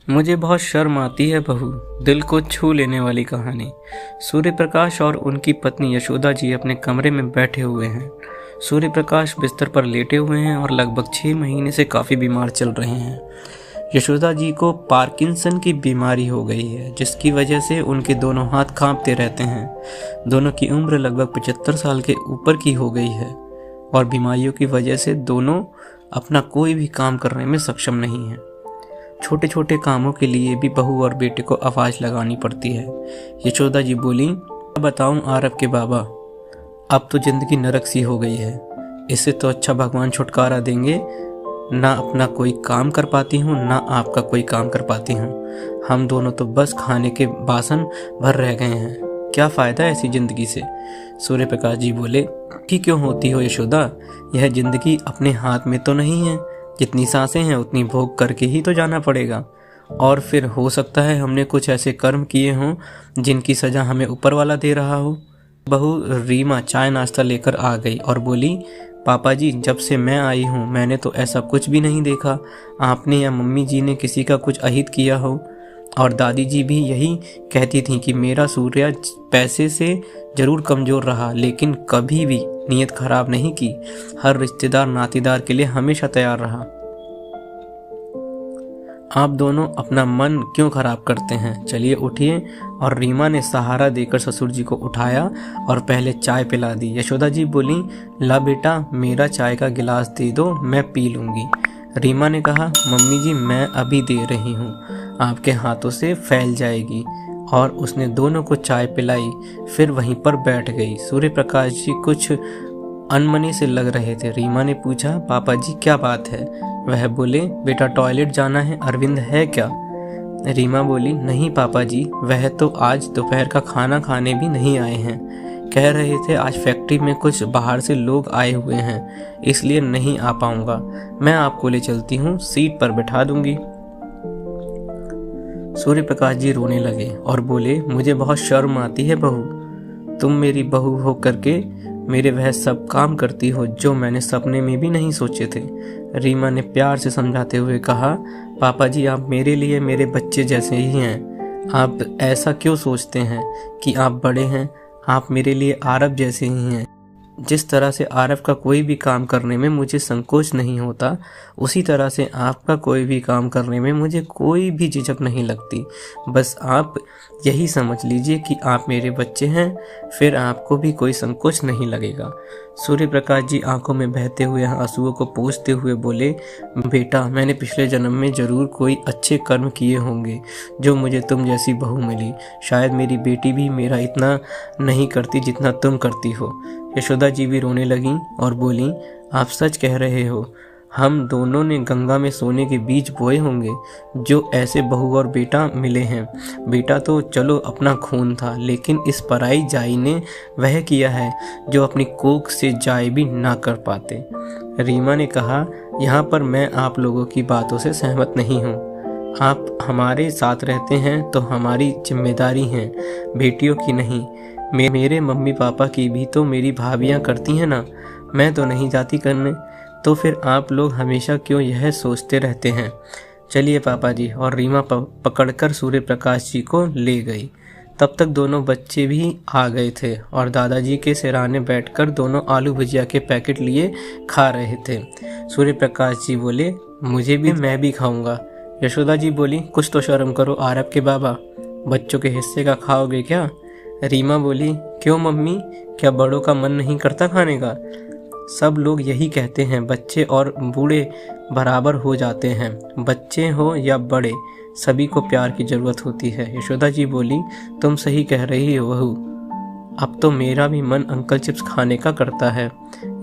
मुझे बहुत शर्म आती है बहू। दिल को छू लेने वाली कहानी। सूर्य प्रकाश और उनकी पत्नी यशोदा जी अपने कमरे में बैठे हुए हैं। सूर्य प्रकाश बिस्तर पर लेटे हुए हैं और लगभग 6 महीने से काफ़ी बीमार चल रहे हैं। यशोदा जी को पार्किंसन की बीमारी हो गई है, जिसकी वजह से उनके दोनों हाथ कांपते रहते हैं। दोनों की उम्र लगभग 75 साल के ऊपर की हो गई है और बीमारियों की वजह से दोनों अपना कोई भी काम करने में सक्षम नहीं है। छोटे छोटे कामों के लिए भी बहू और बेटे को आवाज़ लगानी पड़ती है। यशोदा जी बोली, बताऊं आरव के बाबा, अब तो जिंदगी नरक सी हो गई है। इससे तो अच्छा भगवान छुटकारा देंगे। ना अपना कोई काम कर पाती हूँ, ना आपका कोई काम कर पाती हूँ। हम दोनों तो बस खाने के बासन भर रह गए हैं। क्या फ़ायदा ऐसी ज़िंदगी से। सूर्य प्रकाश जी बोले, ठीक क्यों होती हो यशोदा, यह ज़िंदगी अपने हाथ में तो नहीं है। जितनी सांसें हैं उतनी भोग करके ही तो जाना पड़ेगा। और फिर हो सकता है हमने कुछ ऐसे कर्म किए हों जिनकी सज़ा हमें ऊपर वाला दे रहा हो। बहू रीमा चाय नाश्ता लेकर आ गई और बोली, पापा जी, जब से मैं आई हूँ मैंने तो ऐसा कुछ भी नहीं देखा आपने या मम्मी जी ने किसी का कुछ अहित किया हो। और दादी जी भी यही कहती थी कि मेरा सूर्या पैसे से ज़रूर कमज़ोर रहा, लेकिन कभी भी नीयत खराब नहीं की। हर रिश्तेदार नातेदार के लिए हमेशा तैयार रहा। आप दोनों अपना मन क्यों खराब करते हैं। चलिए उठिए। और रीमा ने सहारा देकर ससुर जी को उठाया और पहले चाय पिला दी। यशोदा जी बोली, ला बेटा, मेरा चाय का गिलास दे दो, मैं पी लूँगी। रीमा ने कहा, मम्मी जी मैं अभी दे रही हूँ, आपके हाथों से फैल जाएगी। और उसने दोनों को चाय पिलाई, फिर वहीं पर बैठ गई। सूर्य प्रकाश जी कुछ अनमने से लग रहे थे। रीमा ने पूछा, पापा जी क्या बात है। वह बोले, बेटा टॉयलेट जाना है, अरविंद है क्या। रीमा बोली, नहीं पापा जी, वह तो आज दोपहर का खाना खाने भी नहीं आए हैं। कह रहे थे आज फैक्ट्री में कुछ बाहर से लोग आए हुए हैं, इसलिए नहीं आ पाऊंगा। मैं आपको ले चलती हूँ, सीट पर बैठा दूंगी। सूर्य प्रकाश जी रोने लगे और बोले, मुझे बहुत शर्म आती है बहू। तुम मेरी बहू हो करके मेरे वह सब काम करती हो जो मैंने सपने में भी नहीं सोचे थे। रीमा ने प्यार से समझाते हुए कहा, पापा जी आप मेरे लिए मेरे बच्चे जैसे ही हैं। आप ऐसा क्यों सोचते हैं कि आप बड़े हैं। आप मेरे लिए आरव जैसे ही हैं। जिस तरह से आरव का कोई भी काम करने में मुझे संकोच नहीं होता, उसी तरह से आपका कोई भी काम करने में मुझे कोई भी झिझक नहीं लगती। बस आप यही समझ लीजिए कि आप मेरे बच्चे हैं, फिर आपको भी कोई संकोच नहीं लगेगा। सूर्य प्रकाश जी आंखों में बहते हुए आंसुओं को पोंछते हुए बोले, बेटा मैंने पिछले जन्म में ज़रूर कोई अच्छे कर्म किए होंगे जो मुझे तुम जैसी बहू मिली। शायद मेरी बेटी भी मेरा इतना नहीं करती जितना तुम करती हो। यशोदा जी भी रोने लगीं और बोलीं, आप सच कह रहे हो। हम दोनों ने गंगा में सोने के बीज बोए होंगे जो ऐसे बहू और बेटा मिले हैं। बेटा तो चलो अपना खून था, लेकिन इस पराई जाई ने वह किया है जो अपनी कोख से जाय भी ना कर पाते। रीमा ने कहा, यहाँ पर मैं आप लोगों की बातों से सहमत नहीं हूँ। आप हमारे साथ रहते हैं तो हमारी जिम्मेदारी है, बेटियों की नहीं। मेरे मम्मी पापा की भी तो मेरी भाभियाँ करती हैं ना, मैं तो नहीं जाती करने। तो फिर आप लोग हमेशा क्यों यह सोचते रहते हैं। चलिए पापा जी। और रीमा पकड़कर सूर्य प्रकाश जी को ले गई। तब तक दोनों बच्चे भी आ गए थे और दादाजी के सिरहाने बैठकर दोनों आलू भुजिया के पैकेट लिए खा रहे थे। सूर्य प्रकाश जी बोले, मुझे भी, मैं भी खाऊंगा। यशोदा जी बोली, कुछ तो शर्म करो आरव के बाबा, बच्चों के हिस्से का खाओगे क्या। रीमा बोली, क्यों मम्मी, क्या बड़ों का मन नहीं करता खाने का। सब लोग यही कहते हैं, बच्चे और बूढ़े बराबर हो जाते हैं। बच्चे हो या बड़े, सभी को प्यार की ज़रूरत होती है। यशोदा जी बोली, तुम सही कह रही हो बहू। अब तो मेरा भी मन अंकल चिप्स खाने का करता है।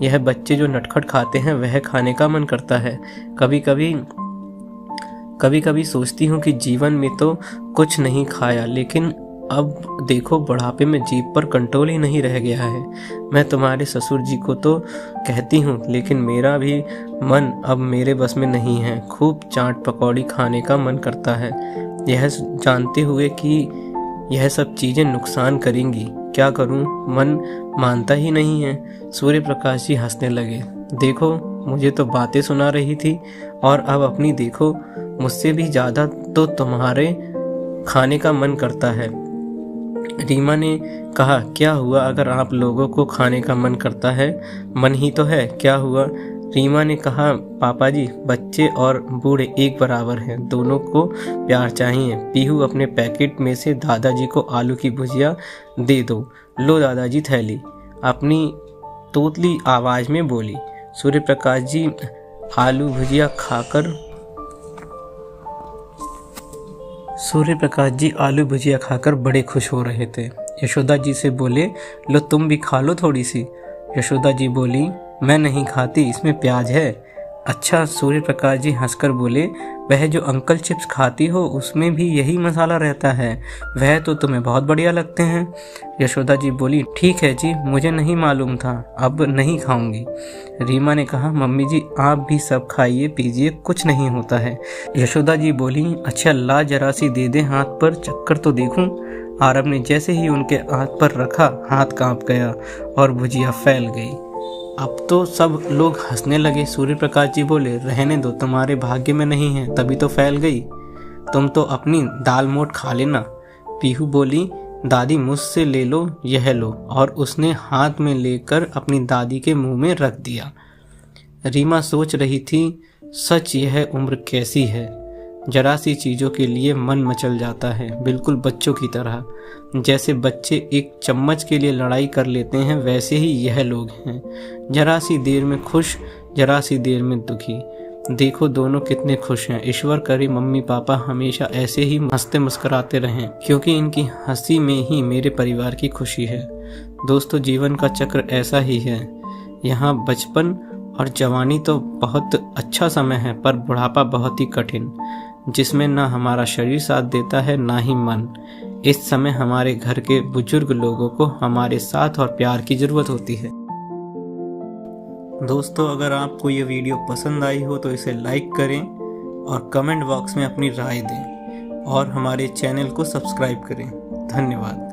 यह बच्चे जो नटखट खाते हैं वह खाने का मन करता है। कभी कभी सोचती हूँ कि जीवन में तो कुछ नहीं खाया, लेकिन अब देखो बुढ़ापे में जीभ पर कंट्रोल ही नहीं रह गया है। मैं तुम्हारे ससुर जी को तो कहती हूँ, लेकिन मेरा भी मन अब मेरे बस में नहीं है। खूब चाट पकौड़ी खाने का मन करता है, यह जानते हुए कि यह सब चीज़ें नुकसान करेंगी। क्या करूँ, मन मानता ही नहीं है। सूर्य प्रकाश जी हंसने लगे। देखो, मुझे तो बातें सुना रही थी और अब अपनी देखो, मुझसे भी ज़्यादा तो तुम्हारे खाने का मन करता है। रीमा ने कहा, क्या हुआ अगर आप लोगों को खाने का मन करता है? मन ही तो है, क्या हुआ? रीमा ने कहा, पापा जी, बच्चे और बूढ़े एक बराबर हैं, दोनों को प्यार चाहिए। पीहू अपने पैकेट में से दादाजी को आलू की भुजिया दे दो। लो दादाजी थैली, अपनी तोतली आवाज में बोली। सूर्य प्रकाश जी आलू भुजिया खाकर बड़े खुश हो रहे थे। यशोदा जी से बोले, लो तुम भी खा लो थोड़ी सी। यशोदा जी बोली, मैं नहीं खाती, इसमें प्याज है। अच्छा। सूर्य प्रकाश जी हंसकर बोले, वह जो अंकल चिप्स खाती हो उसमें भी यही मसाला रहता है, वह तो तुम्हें बहुत बढ़िया लगते हैं। यशोदा जी बोली, ठीक है जी, मुझे नहीं मालूम था, अब नहीं खाऊंगी। रीमा ने कहा, मम्मी जी आप भी सब खाइए पीजिए, कुछ नहीं होता है। यशोदा जी बोली, अच्छा ला जरा सी दे दे हाथ पर, चक्कर तो देखूं। आरब ने जैसे ही उनके हाथ पर रखा, हाथ कांप गया और भुजिया फैल गई। अब तो सब लोग हंसने लगे। सूर्य प्रकाश जी बोले, रहने दो, तुम्हारे भाग्य में नहीं है तभी तो फैल गई, तुम तो अपनी दाल मोट खा लेना। पीहू बोली, दादी मुझसे ले लो, यह लो, और उसने हाथ में लेकर अपनी दादी के मुंह में रख दिया। रीमा सोच रही थी, सच यह उम्र कैसी है, जरा सी चीज़ों के लिए मन मचल जाता है, बिल्कुल बच्चों की तरह। जैसे बच्चे एक चम्मच के लिए लड़ाई कर लेते हैं, वैसे ही यह लोग हैं, जरा सी देर में खुश, जरा सी देर में दुखी। देखो दोनों कितने खुश हैं। ईश्वर करे मम्मी पापा हमेशा ऐसे ही हंसते मुस्कुराते रहें, क्योंकि इनकी हंसी में ही मेरे परिवार की खुशी है। दोस्तों, जीवन का चक्र ऐसा ही है। यहाँ बचपन और जवानी तो बहुत अच्छा समय है, पर बुढ़ापा बहुत ही कठिन, जिसमें ना हमारा शरीर साथ देता है ना ही मन। इस समय हमारे घर के बुजुर्ग लोगों को हमारे साथ और प्यार की जरूरत होती है। दोस्तों, अगर आपको ये वीडियो पसंद आई हो तो इसे लाइक करें और कमेंट बॉक्स में अपनी राय दें और हमारे चैनल को सब्सक्राइब करें। धन्यवाद।